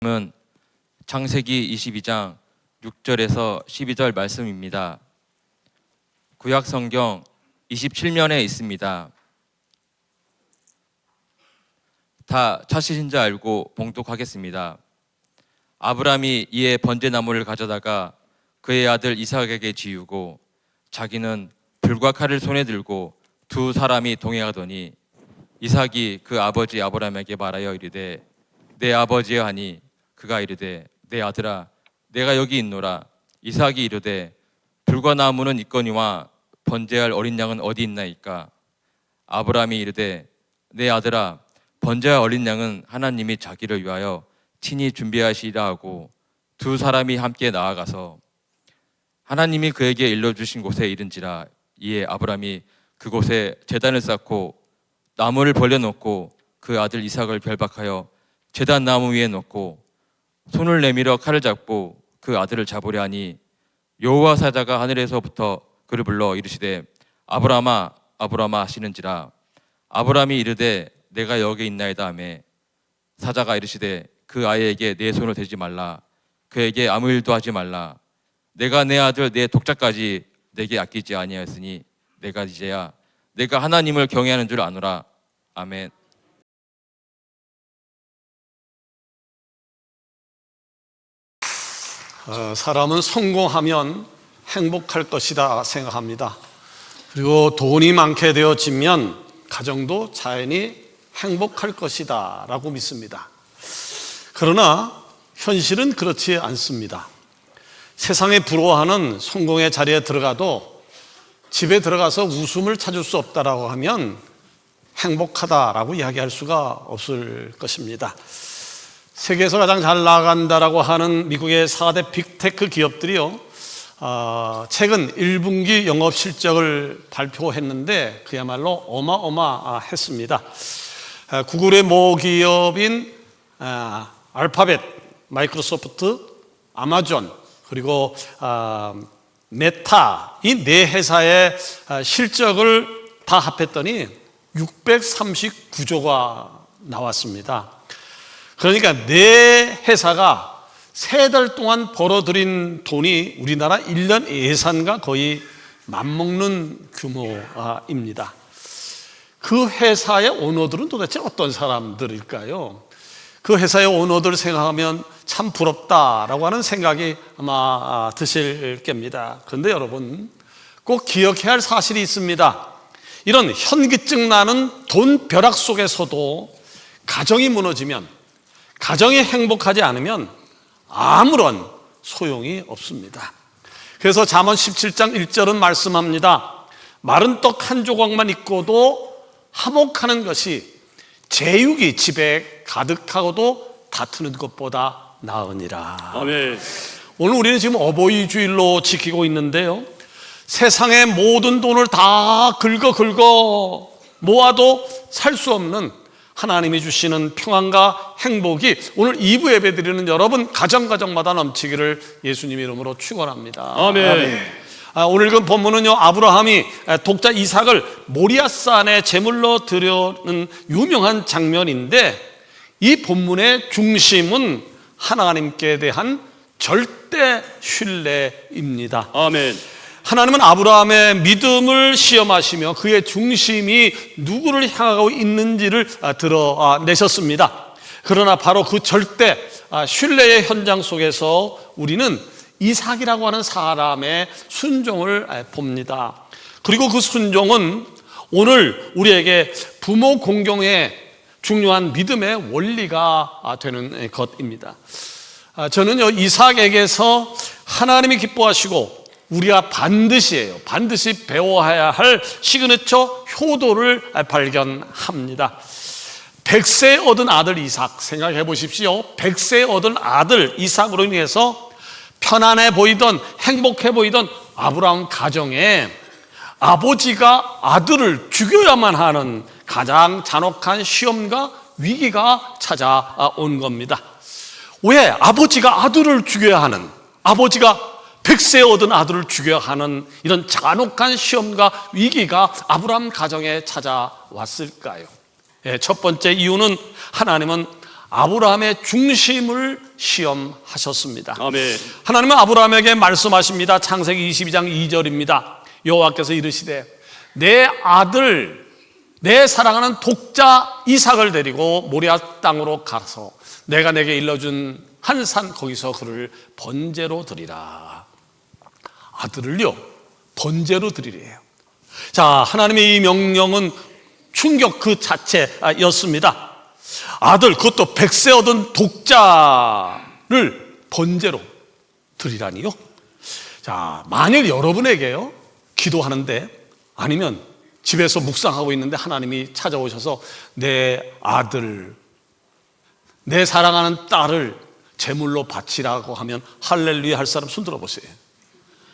은 창세기 22장 6절에서 12절 말씀입니다. 구약 성경 27면에 있습니다. 다 찾으신 줄 알고 봉독하겠습니다. 아브라함이 이에 번제나무를 가져다가 그의 아들 이삭에게 지우고 자기는 불과 칼을 손에 들고 두 사람이 동행하더니 이삭이 그 아버지 아브라함에게 말하여 이르되 내 아버지여 하니 그가 이르되 내 아들아 내가 여기 있노라. 이삭이 이르되 불과 나무는 있거니와 번제할 어린 양은 어디 있나이까. 아브라함이 이르되 내 아들아 번제할 어린 양은 하나님이 자기를 위하여 친히 준비하시리라 하고 두 사람이 함께 나아가서 하나님이 그에게 일러주신 곳에 이른지라. 이에 아브라함이 그곳에 제단을 쌓고 나무를 벌려놓고 그 아들 이삭을 결박하여 제단 나무 위에 놓고 손을 내밀어 칼을 잡고 그 아들을 잡으려 하니 여호와 사자가 하늘에서부터 그를 불러 이르시되 아브라함아 아브라함아 하시는지라. 아브라함이 이르되 내가 여기 있나이다 하며 사자가 이르시되 그 아이에게 내 손을 대지 말라. 그에게 아무 일도 하지 말라. 내가 내 아들 내 독자까지 내게 아끼지 아니하였으니 내가 이제야 내가 하나님을 경외하는 줄 아노라. 아멘. 사람은 성공하면 행복할 것이다 생각합니다. 그리고 돈이 많게 되어지면 가정도 자연히 행복할 것이다 라고 믿습니다. 그러나 현실은 그렇지 않습니다. 세상에 부러워하는 성공의 자리에 들어가도 집에 들어가서 웃음을 찾을 수 없다라고 하면 행복하다라고 이야기할 수가 없을 것입니다. 세계에서 가장 잘 나간다라고 하는 미국의 4대 빅테크 기업들이요, 최근 1분기 영업 실적을 발표했는데 그야말로 어마어마했습니다. 구글의 모기업인 알파벳, 마이크로소프트, 아마존, 그리고 메타, 이 네 회사의 실적을 다 합했더니 639조가 나왔습니다. 그러니까 네 회사가 3달 동안 벌어들인 돈이 우리나라 1년 예산과 거의 맞먹는 규모입니다. 그 회사의 오너들은 도대체 어떤 사람들일까요? 그 회사의 오너들 생각하면 참 부럽다라고 하는 생각이 아마 드실 겁니다. 그런데 여러분 꼭 기억해야 할 사실이 있습니다. 이런 현기증 나는 돈 벼락 속에서도 가정이 무너지면, 가정이 행복하지 않으면 아무런 소용이 없습니다. 그래서 잠언 17장 1절은 말씀합니다. 마른 떡 한 조각만 있고도 화목하는 것이 제육이 집에 가득하고도 다투는 것보다 나으니라. 아멘. 오늘 우리는 지금 어버이 주일로 지키고 있는데요, 세상의 모든 돈을 다 긁어 모아도 살 수 없는 하나님이 주시는 평안과 행복이 오늘 2부 예배 드리는 여러분 가정마다 넘치기를 예수님의 이름으로 축원합니다. 아멘. 오늘 그 본문은요, 아브라함이 독자 이삭을 모리아산에 제물로 드려는 유명한 장면인데, 이 본문의 중심은 하나님께 대한 절대 신뢰입니다. 아멘. 하나님은 아브라함의 믿음을 시험하시며 그의 중심이 누구를 향하고 있는지를 드러내셨습니다. 그러나 바로 그 절대 신뢰의 현장 속에서 우리는 이삭이라고 하는 사람의 순종을 봅니다. 그리고 그 순종은 오늘 우리에게 부모 공경의 중요한 믿음의 원리가 되는 것입니다. 저는요, 이삭에게서 하나님이 기뻐하시고 우리가 반드시 배워야 할 시그니처 효도를 발견합니다. 100세 얻은 아들 이삭, 생각해 보십시오. 100세 얻은 아들 이삭으로 인해서 편안해 보이던, 행복해 보이던 아브라함 가정에 아버지가 아들을 죽여야만 하는 가장 잔혹한 시험과 위기가 찾아온 겁니다. 왜 아버지가 아들을 죽여야 하는, 아버지가 100세 얻은 아들을 죽여야 하는 이런 잔혹한 시험과 위기가 아브라함 가정에 찾아왔을까요? 첫 번째 이유는 하나님은 아브라함의 중심을 시험하셨습니다. 아멘. 하나님은 아브라함에게 말씀하십니다. 창세기 22장 2절입니다. 여호와께서 이르시되 내 아들 내 사랑하는 독자 이삭을 데리고 모리아 땅으로 가서 내가 내게 일러준 한 산 거기서 그를 번제로 드리라. 아들을요 번제로 드리래요. 자, 하나님의 이 명령은 충격 그 자체였습니다. 아들, 그것도 100세 얻은 독자를 번제로 드리라니요. 자, 만일 여러분에게요 기도하는데 아니면 집에서 묵상하고 있는데 하나님이 찾아오셔서 내 아들, 내 사랑하는 딸을 제물로 바치라고 하면 할렐루야 할 사람 손 들어보세요.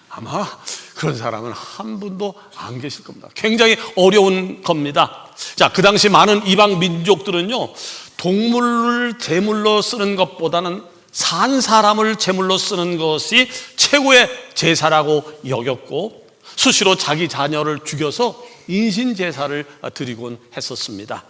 아마 그런 사람은 한 분도 안 계실 겁니다. 굉장히 어려운 겁니다. 자, 그 당시 많은 이방 민족들은요 동물을 제물로 쓰는 것보다는 산 사람을 제물로 쓰는 것이 최고의 제사라고 여겼고 수시로 자기 자녀를 죽여서 인신 제사를 드리곤 했었습니다.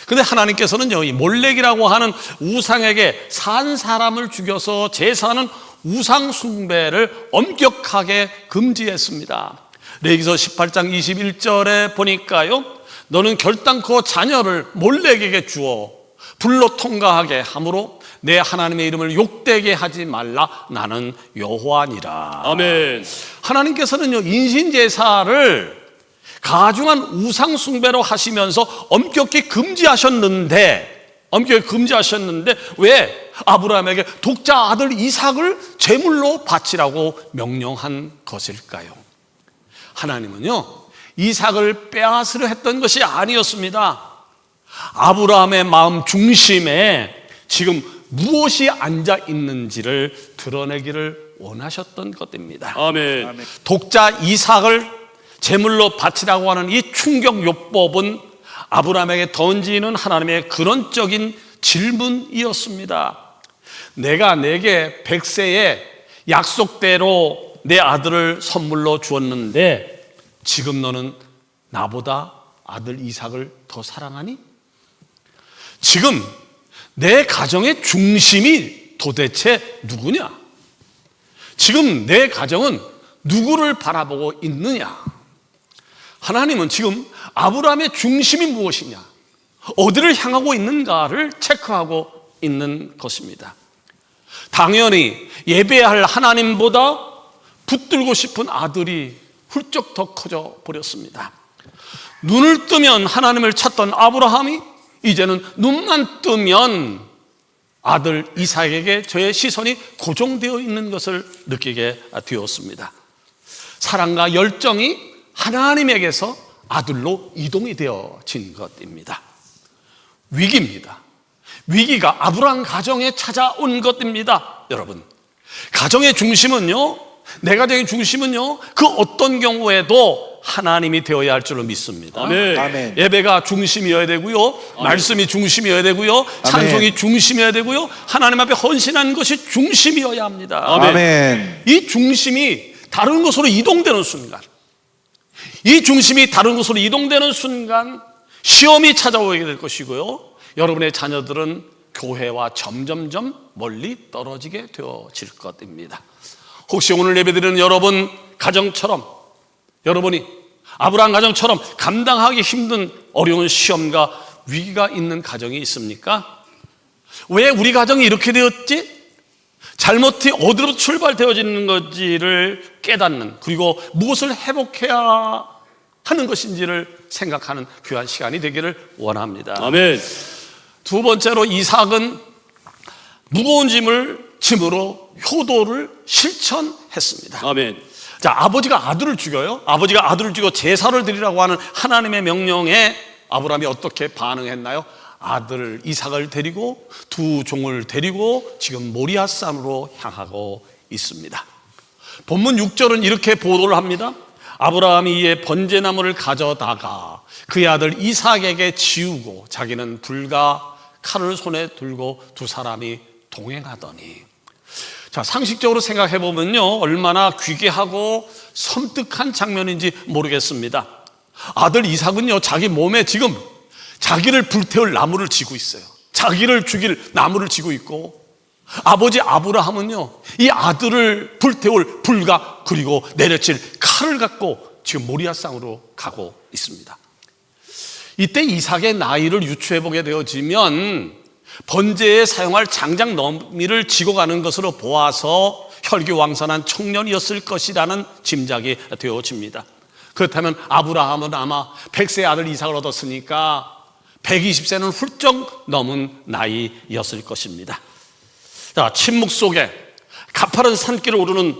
그런데 하나님께서는요 이 몰렉이라고 하는 우상에게 산 사람을 죽여서 제사하는 우상 숭배를 엄격하게 금지했습니다. 레위기서 18장 21절에 보니까요 너는 결단코 자녀를 몰렉에게 주어 불로 통과하게 함으로 내 하나님의 이름을 욕되게 하지 말라. 나는 여호와니라. 아멘. 하나님께서는요 인신 제사를 가중한 우상 숭배로 하시면서 엄격히 금지하셨는데 왜 아브라함에게 독자 아들 이삭을 제물로 바치라고 명령한 것일까요? 하나님은요 이삭을 빼앗으려 했던 것이 아니었습니다. 아브라함의 마음 중심에 지금 무엇이 앉아 있는지를 드러내기를 원하셨던 것입니다. 아멘. 독자 이삭을 제물로 바치라고 하는 이 충격요법은 아브라함에게 던지는 하나님의 근원적인 질문이었습니다. 내가 내게 100세에 약속대로 내 아들을 선물로 주었는데 지금 너는 나보다 아들 이삭을 더 사랑하니? 지금 내 가정의 중심이 도대체 누구냐? 지금 내 가정은 누구를 바라보고 있느냐? 하나님은 지금 아브라함의 중심이 무엇이냐, 어디를 향하고 있는가를 체크하고 있는 것입니다. 당연히 예배해야 할 하나님보다 붙들고 싶은 아들이 훌쩍 더 커져 버렸습니다. 눈을 뜨면 하나님을 찾던 아브라함이 이제는 눈만 뜨면 아들 이삭에게 저의 시선이 고정되어 있는 것을 느끼게 되었습니다. 사랑과 열정이 하나님에게서 아들로 이동이 되어진 것입니다. 위기입니다. 위기가 아브라함 가정에 찾아온 것입니다. 여러분, 가정의 중심은요, 내 가정의 중심은요 그 어떤 경우에도 하나님이 되어야 할 줄로 믿습니다. 아멘. 아멘. 예배가 중심이어야 되고요, 아멘. 말씀이 중심이어야 되고요, 찬송이 중심이어야 되고요, 하나님 앞에 헌신하는 것이 중심이어야 합니다. 아멘. 이 중심이 다른 곳으로 이동되는 순간, 이 중심이 다른 곳으로 이동되는 순간 시험이 찾아오게 될 것이고요, 여러분의 자녀들은 교회와 점점점 멀리 떨어지게 되어질 것입니다. 혹시 오늘 예배드리는 여러분 가정처럼, 여러분이 아브라함 가정처럼 감당하기 힘든 어려운 시험과 위기가 있는 가정이 있습니까? 왜 우리 가정이 이렇게 되었지? 잘못이 어디로 출발되어지는 건지를 깨닫는, 그리고 무엇을 회복해야 하는 것인지를 생각하는 귀한 시간이 되기를 원합니다. 아멘. 두 번째로 이삭은 무거운 짐으로 효도를 실천했습니다. 아멘. 자, 아버지가 아들을 죽여요. 아버지가 아들을 죽여 제사를 드리라고 하는 하나님의 명령에 아브라함이 어떻게 반응했나요? 아들 이삭을 데리고 두 종을 데리고 지금 모리아산으로 향하고 있습니다. 본문 6절은 이렇게 보도를 합니다. 아브라함이 이에 번제나무를 가져다가 그의 아들 이삭에게 지우고 자기는 불과 칼을 손에 들고 두 사람이 동행하더니, 자, 상식적으로 생각해 보면요 얼마나 귀괴하고 섬뜩한 장면인지 모르겠습니다. 아들 이삭은요 자기 몸에 지금 자기를 불태울 나무를 쥐고 있어요. 자기를 죽일 나무를 지고 있고, 아버지 아브라함은요 이 아들을 불태울 불과 그리고 내려칠 칼을 갖고 지금 모리아상으로 가고 있습니다. 이때 이삭의 나이를 유추해보게 되어지면 번제에 사용할 장작 너미를 지고 가는 것으로 보아서 혈기왕성한 청년이었을 것이라는 짐작이 되어집니다. 그렇다면 아브라함은 아마 100세 아들 이삭을 얻었으니까 120세는 훌쩍 넘은 나이였을 것입니다. 자, 침묵 속에 가파른 산길을 오르는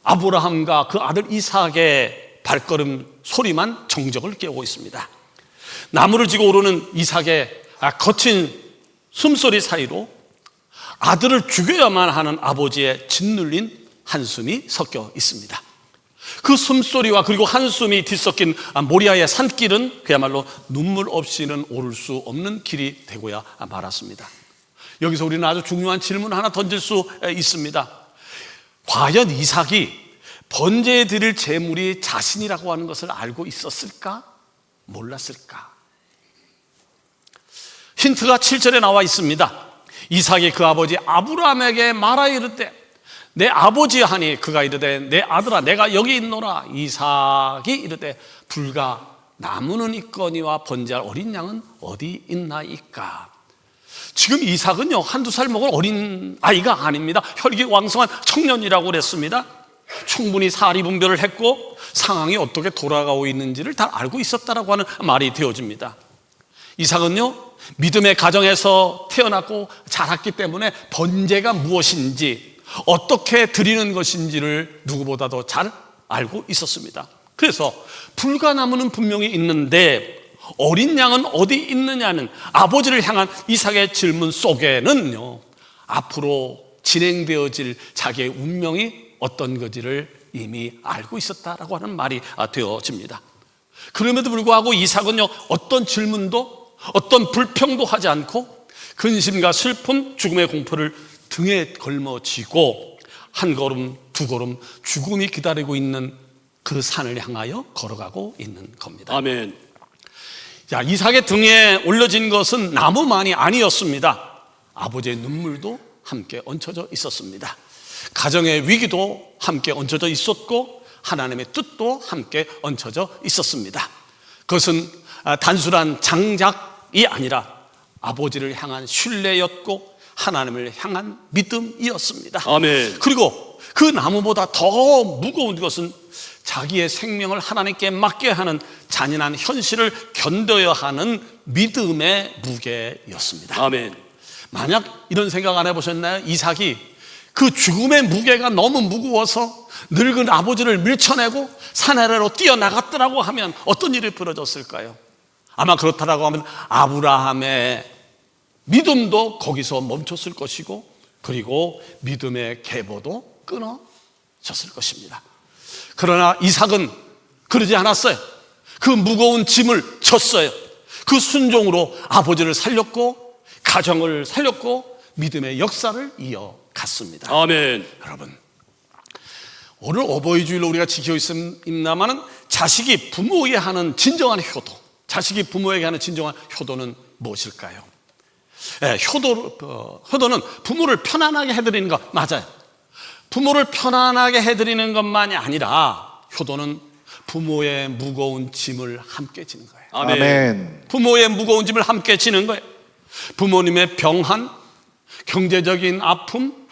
아브라함과 그 아들 이삭의 발걸음 소리만 정적을 깨우고 있습니다. 나무를 지고 오르는 이삭의 거친 숨소리 사이로 아들을 죽여야만 하는 아버지의 짓눌린 한숨이 섞여 있습니다. 그 숨소리와 그리고 한숨이 뒤섞인 모리아의 산길은 그야말로 눈물 없이는 오를 수 없는 길이 되고야 말았습니다. 여기서 우리는 아주 중요한 질문 하나 던질 수 있습니다. 과연 이삭이 번제에 드릴 제물이 자신이라고 하는 것을 알고 있었을까? 몰랐을까? 힌트가 7절에 나와 있습니다. 이삭이 그 아버지 아브라함에게 말하여 이르되 내 아버지 하니 그가 이르되 내 아들아 내가 여기 있노라. 이삭이 이르되 불과 나무는 있거니와 번제할 어린 양은 어디 있나이까? 지금 이삭은요 한두 살 먹은 어린 아이가 아닙니다. 혈기왕성한 청년이라고 그랬습니다. 충분히 사리분별을 했고 상황이 어떻게 돌아가고 있는지를 다 알고 있었다라고 하는 말이 되어집니다. 이삭은요 믿음의 가정에서 태어났고 자랐기 때문에 번제가 무엇인지 어떻게 드리는 것인지를 누구보다도 잘 알고 있었습니다. 그래서 불가나무는 분명히 있는데 어린 양은 어디 있느냐는 아버지를 향한 이삭의 질문 속에는요 앞으로 진행되어질 자기의 운명이 어떤 건지를 이미 알고 있었다라고 하는 말이 되어집니다. 그럼에도 불구하고 이삭은요 어떤 질문도 어떤 불평도 하지 않고 근심과 슬픔, 죽음의 공포를 등에 걸머쥐고 한 걸음 두 걸음 죽음이 기다리고 있는 그 산을 향하여 걸어가고 있는 겁니다. 아멘. 자, 이삭의 등에 올려진 것은 나무만이 아니었습니다. 아버지의 눈물도 함께 얹혀져 있었습니다. 가정의 위기도 함께 얹혀져 있었고 하나님의 뜻도 함께 얹혀져 있었습니다. 그것은 단순한 장작이 아니라 아버지를 향한 신뢰였고 하나님을 향한 믿음이었습니다. 아멘. 그리고 그 나무보다 더 무거운 것은 자기의 생명을 하나님께 맡겨야 하는 잔인한 현실을 견뎌야 하는 믿음의 무게였습니다. 아멘. 만약 이런 생각 안 해보셨나요? 이삭이 그 죽음의 무게가 너무 무거워서 늙은 아버지를 밀쳐내고 산 아래로 뛰어나갔더라고 하면 어떤 일이 벌어졌을까요? 아마 그렇다라고 하면 아브라함의 믿음도 거기서 멈췄을 것이고 그리고 믿음의 계보도 끊어졌을 것입니다. 그러나 이삭은 그러지 않았어요. 그 무거운 짐을 졌어요. 그 순종으로 아버지를 살렸고 가정을 살렸고 믿음의 역사를 이어갔습니다. 아멘. 여러분, 오늘 어버이 주일로 우리가 지키고 있습니다마는 자식이 부모에게 하는 진정한 효도, 자식이 부모에게 하는 진정한 효도는 무엇일까요? 효도는 부모를 편안하게 해드리는 것 맞아요. 부모를 편안하게 해드리는 것만이 아니라 효도는 부모의 무거운 짐을 함께 지는 거예요. 아멘. 부모의 무거운 짐을 함께 지는 거예요. 부모님의 병한, 경제적인 아픔,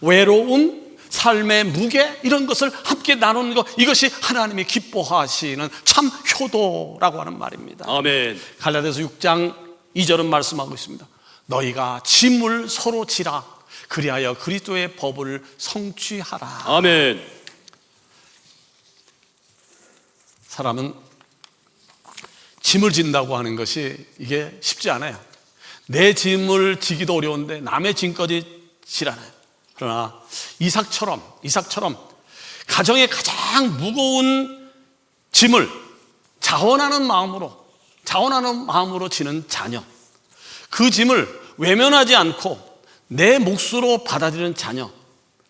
외로움, 삶의 무게 이런 것을 함께 나누는 것, 이것이 하나님이 기뻐하시는 참 효도라고 하는 말입니다. 아멘. 갈라디아서 6장 2절은 말씀하고 있습니다. 너희가 짐을 서로 지라 그리하여 그리스도의 법을 성취하라. 아멘. 사람은 짐을 진다고 하는 것이 이게 쉽지 않아요. 내 짐을 지기도 어려운데 남의 짐까지 지라나요. 그러나 이삭처럼 가정의 가장 무거운 짐을 자원하는 마음으로 지는 자녀, 그 짐을 외면하지 않고 내 몫으로 받아들이는 자녀,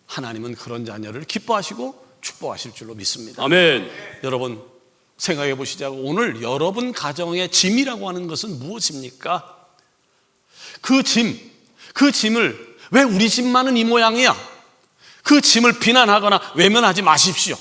하나님은 그런 자녀를 기뻐하시고 축복하실 줄로 믿습니다. 아멘. 여러분 생각해 보시자고, 오늘 여러분 가정의 짐이라고 하는 것은 무엇입니까? 그 짐을 왜 우리 집만은 이 모양이야? 그 짐을 비난하거나 외면하지 마십시오.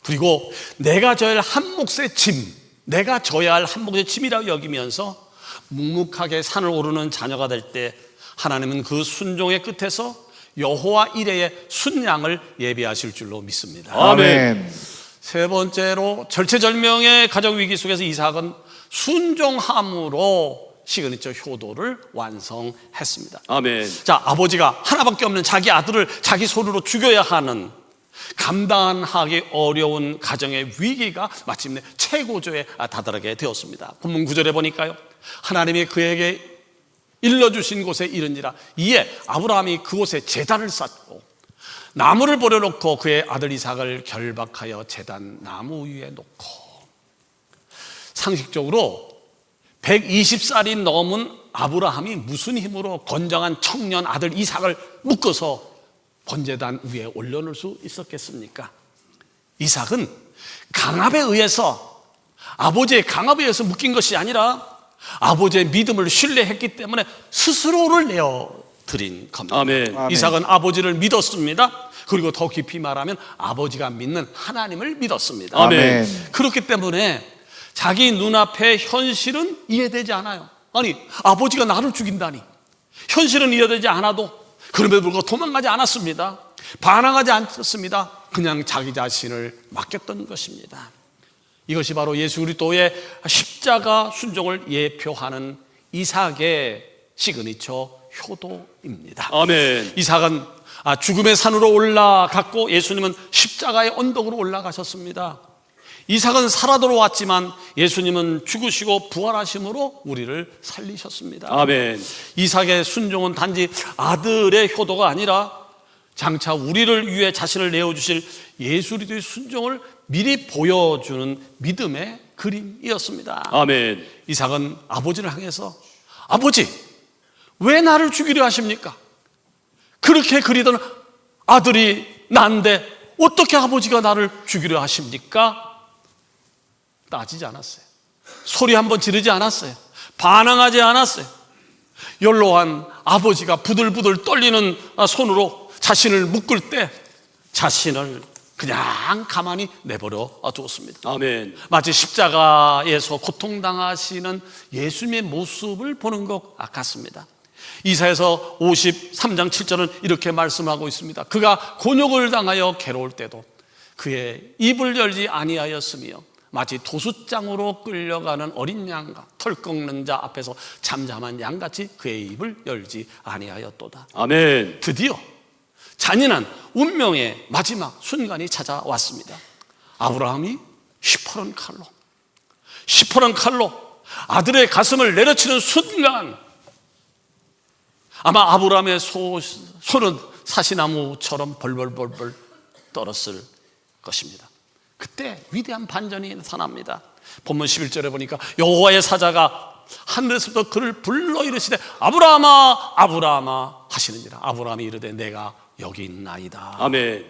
그리고 내가 져야 할 한 몫의 짐, 내가 져야 할 한 몫의 짐이라고 여기면서 묵묵하게 산을 오르는 자녀가 될 때 하나님은 그 순종의 끝에서 여호와 이레의 순양을 예비하실 줄로 믿습니다. 아멘. 세 번째로 절체절명의 가정 위기 속에서 이삭은 순종함으로 시그니처 효도를 완성했습니다. 아멘. 자, 아버지가 하나밖에 없는 자기 아들을 자기 손으로 죽여야 하는 감당하기 어려운 가정의 위기가 마침내 최고조에 다다르게 되었습니다. 본문 9절에 보니까요, 하나님이 그에게 일러주신 곳에 이른지라 이에 아브라함이 그곳에 제단을 쌓고 나무를 버려놓고 그의 아들 이삭을 결박하여 제단 나무 위에 놓고. 상식적으로 120살이 넘은 아브라함이 무슨 힘으로 건장한 청년 아들 이삭을 묶어서 번제단 위에 올려놓을 수 있었겠습니까? 이삭은 강압에 의해서, 아버지의 강압에 의해서 묶인 것이 아니라 아버지의 믿음을 신뢰했기 때문에 스스로를 내어드린 겁니다. 아멘. 아멘. 이삭은 아버지를 믿었습니다. 그리고 더 깊이 말하면 아버지가 믿는 하나님을 믿었습니다. 아멘. 그렇기 때문에 자기 눈앞의 현실은 이해되지 않아요. 아니, 아버지가 나를 죽인다니. 현실은 이해되지 않아도 그럼에도 불구하고 도망가지 않았습니다. 반항하지 않았습니다. 그냥 자기 자신을 맡겼던 것입니다. 이것이 바로 예수 그리스도의 십자가 순종을 예표하는 이삭의 시그니처 효도입니다. 아멘. 이삭은 죽음의 산으로 올라갔고 예수님은 십자가의 언덕으로 올라가셨습니다. 이삭은 살아 돌아왔지만 예수님은 죽으시고 부활하심으로 우리를 살리셨습니다. 아멘. 이삭의 순종은 단지 아들의 효도가 아니라 장차 우리를 위해 자신을 내어주실 예수 그리스도의 순종을 미리 보여주는 믿음의 그림이었습니다. 아멘. 이삭은 아버지를 향해서 아버지, 왜 나를 죽이려 하십니까? 그렇게 그리던 아들이 난데 어떻게 아버지가 나를 죽이려 하십니까? 따지지 않았어요. 소리 한번 지르지 않았어요. 반항하지 않았어요. 연로한 아버지가 부들부들 떨리는 손으로 자신을 묶을 때 자신을 그냥 가만히 내버려 두었습니다. 아멘. 마치 십자가에서 고통당하시는 예수님의 모습을 보는 것 같습니다. 이사야서 53장 7절은 이렇게 말씀하고 있습니다. 그가 곤욕을 당하여 괴로울 때도 그의 입을 열지 아니하였으며 마치 도수장으로 끌려가는 어린 양과 털 꺾는 자 앞에서 잠잠한 양같이 그의 입을 열지 아니하였도다. 아멘. 드디어 잔인한 운명의 마지막 순간이 찾아왔습니다. 아브라함이 시퍼런 칼로 아들의 가슴을 내려치는 순간 아마 아브라함의 손은 사시나무처럼 벌벌벌벌 떨었을 것입니다. 그때 위대한 반전이 나타납니다. 본문 11절에 보니까 여호와의 사자가 하늘에서부터 그를 불러 이르시되 아브라함아 아브라함아 하시는지라. 아브라함이 이르되 내가 여기 있나이다. 아멘.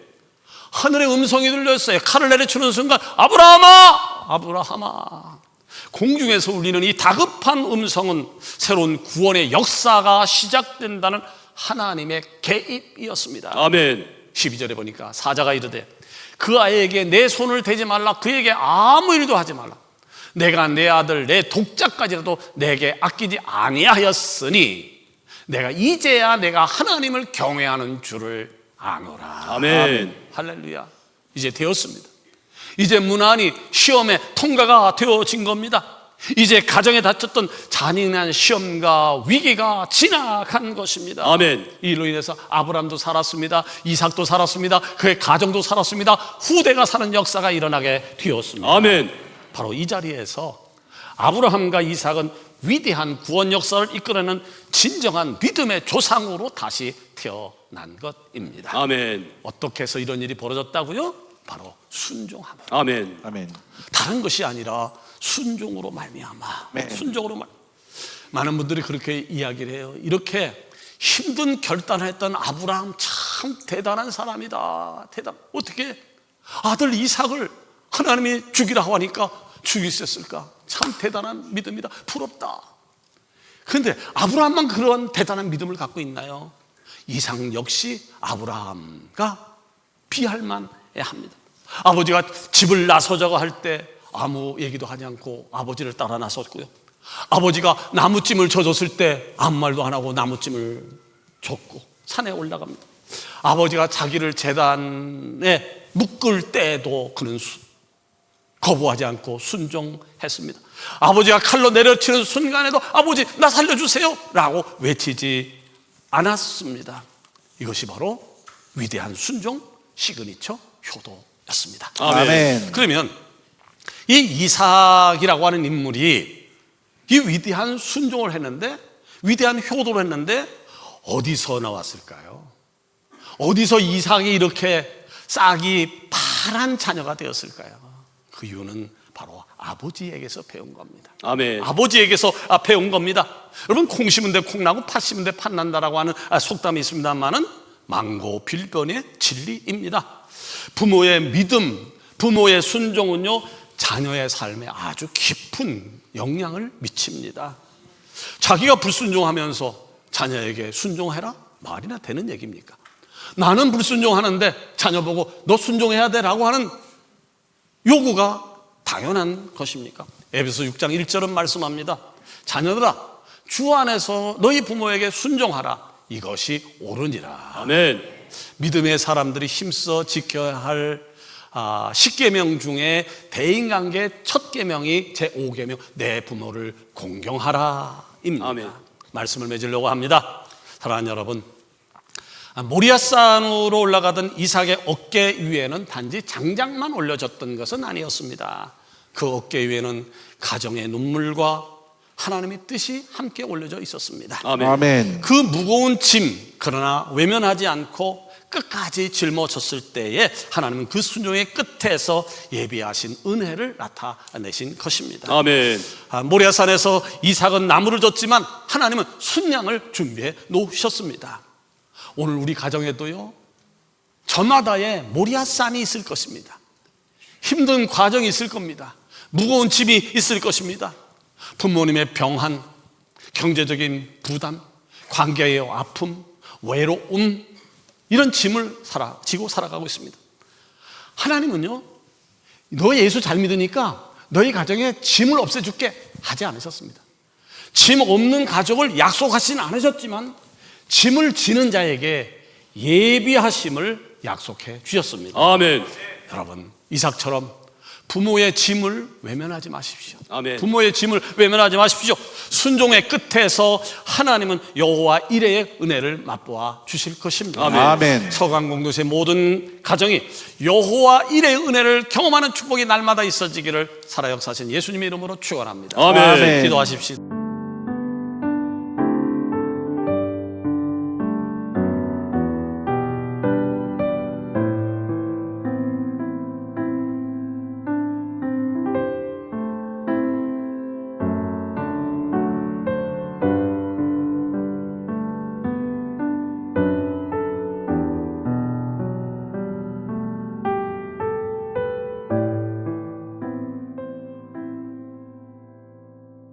하늘의 음성이 들렸어요. 칼을 내려치는 순간 아브라함아 아브라함아. 공중에서 울리는 이 다급한 음성은 새로운 구원의 역사가 시작된다는 하나님의 개입이었습니다. 아멘. 12절에 보니까 사자가 이르되 그 아이에게 내 손을 대지 말라. 그에게 아무 일도 하지 말라. 내가 내 아들 내 독자까지라도 내게 아끼지 아니하였으니 내가 이제야 내가 하나님을 경외하는 줄을 아노라. 아멘. 할렐루야. 이제 되었습니다. 이제 무난히 시험에 통과가 되어진 겁니다. 이제 가정에 닥쳤던 잔인한 시험과 위기가 지나간 것입니다. 아멘. 이로 인해서 아브람도 살았습니다. 이삭도 살았습니다. 그의 가정도 살았습니다. 후대가 사는 역사가 일어나게 되었습니다. 아멘. 바로 이 자리에서 아브라함과 이삭은 위대한 구원 역사를 이끌어내는 진정한 믿음의 조상으로 다시 태어난 것입니다. 아멘. 어떻게 해서 이런 일이 벌어졌다고요? 바로 순종함. 아멘. 아멘. 다른 것이 아니라 순종으로 말미암아. 순종으로 많은 분들이 그렇게 이야기를 해요. 이렇게 힘든 결단을 했던 아브라함 참 대단한 사람이다. 어떻게 아들 이삭을 하나님이 죽이라고 하니까 죽일 수 있을까? 참 대단한 믿음이다. 부럽다. 그런데 아브라함만 그런 대단한 믿음을 갖고 있나요? 이삭 역시 아브라함과 비할 만해야 합니다. 아버지가 집을 나서자고 할 때 아무 얘기도 하지 않고 아버지를 따라 나섰고요. 아버지가 나무찜을 져줬을 때 아무 말도 안 하고 나무찜을 줬고 산에 올라갑니다. 아버지가 자기를 제단에 묶을 때에도 그는 거부하지 않고 순종했습니다. 아버지가 칼로 내려치는 순간에도 아버지 나 살려주세요 라고 외치지 않았습니다. 이것이 바로 위대한 순종 시그니처 효도였습니다. 아멘. 그러면 이 이삭이라고 하는 인물이 이 위대한 순종을 했는데, 위대한 효도를 했는데 어디서 나왔을까요? 어디서 이삭이 이렇게 싹이 파란 자녀가 되었을까요? 그 이유는 바로 아버지에게서 배운 겁니다. 아멘. 아버지에게서 배운 겁니다. 여러분, 콩 심은 데 콩 나고 팥 심은 데 팥 난다라고 하는 속담이 있습니다만은 망고 빌건의 진리입니다. 부모의 믿음, 부모의 순종은요 자녀의 삶에 아주 깊은 영향을 미칩니다. 자기가 불순종하면서 자녀에게 순종해라? 말이나 되는 얘기입니까? 나는 불순종하는데 자녀 보고 너 순종해야 돼 라고 하는 요구가 당연한 것입니까? 에베소 6장 1절은 말씀합니다. 자녀들아, 주 안에서 너희 부모에게 순종하라. 이것이 옳으니라. 아멘. 믿음의 사람들이 힘써 지켜야 할 10계명 중에 대인관계 첫 계명이 제5계명 내 부모를 공경하라 입니다. 아멘. 말씀을 맺으려고 합니다. 사랑하는 여러분, 모리아산으로 올라가던 이삭의 어깨 위에는 단지 장작만 올려졌던 것은 아니었습니다. 그 어깨 위에는 가정의 눈물과 하나님의 뜻이 함께 올려져 있었습니다. 아멘. 아멘. 그 무거운 짐, 그러나 외면하지 않고 끝까지 짊어졌을 때에 하나님은 그 순종의 끝에서 예비하신 은혜를 나타내신 것입니다. 아멘. 모리아산에서 이삭은 나무를 줬지만 하나님은 순양을 준비해 놓으셨습니다. 오늘 우리 가정에도요 저마다의 모리아산이 있을 것입니다. 힘든 과정이 있을 겁니다. 무거운 짐이 있을 것입니다. 부모님의 병환, 경제적인 부담, 관계의 아픔, 외로움, 이런 짐을 지고 살아가고 있습니다. 하나님은요 너 예수 잘 믿으니까 너희 가정에 짐을 없애줄게 하지 않으셨습니다. 짐 없는 가족을 약속하시진 않으셨지만 짐을 지는 자에게 예비하심을 약속해 주셨습니다. 아멘. 여러분, 이삭처럼 부모의 짐을 외면하지 마십시오. 아멘. 부모의 짐을 외면하지 마십시오. 순종의 끝에서 하나님은 여호와 이레의 은혜를 맛보아 주실 것입니다. 아멘. 아멘. 서강공동체의 모든 가정이 여호와 이레의 은혜를 경험하는 축복이 날마다 있어지기를 살아 역사하신 예수님의 이름으로 축원합니다. 아멘. 기도하십시오.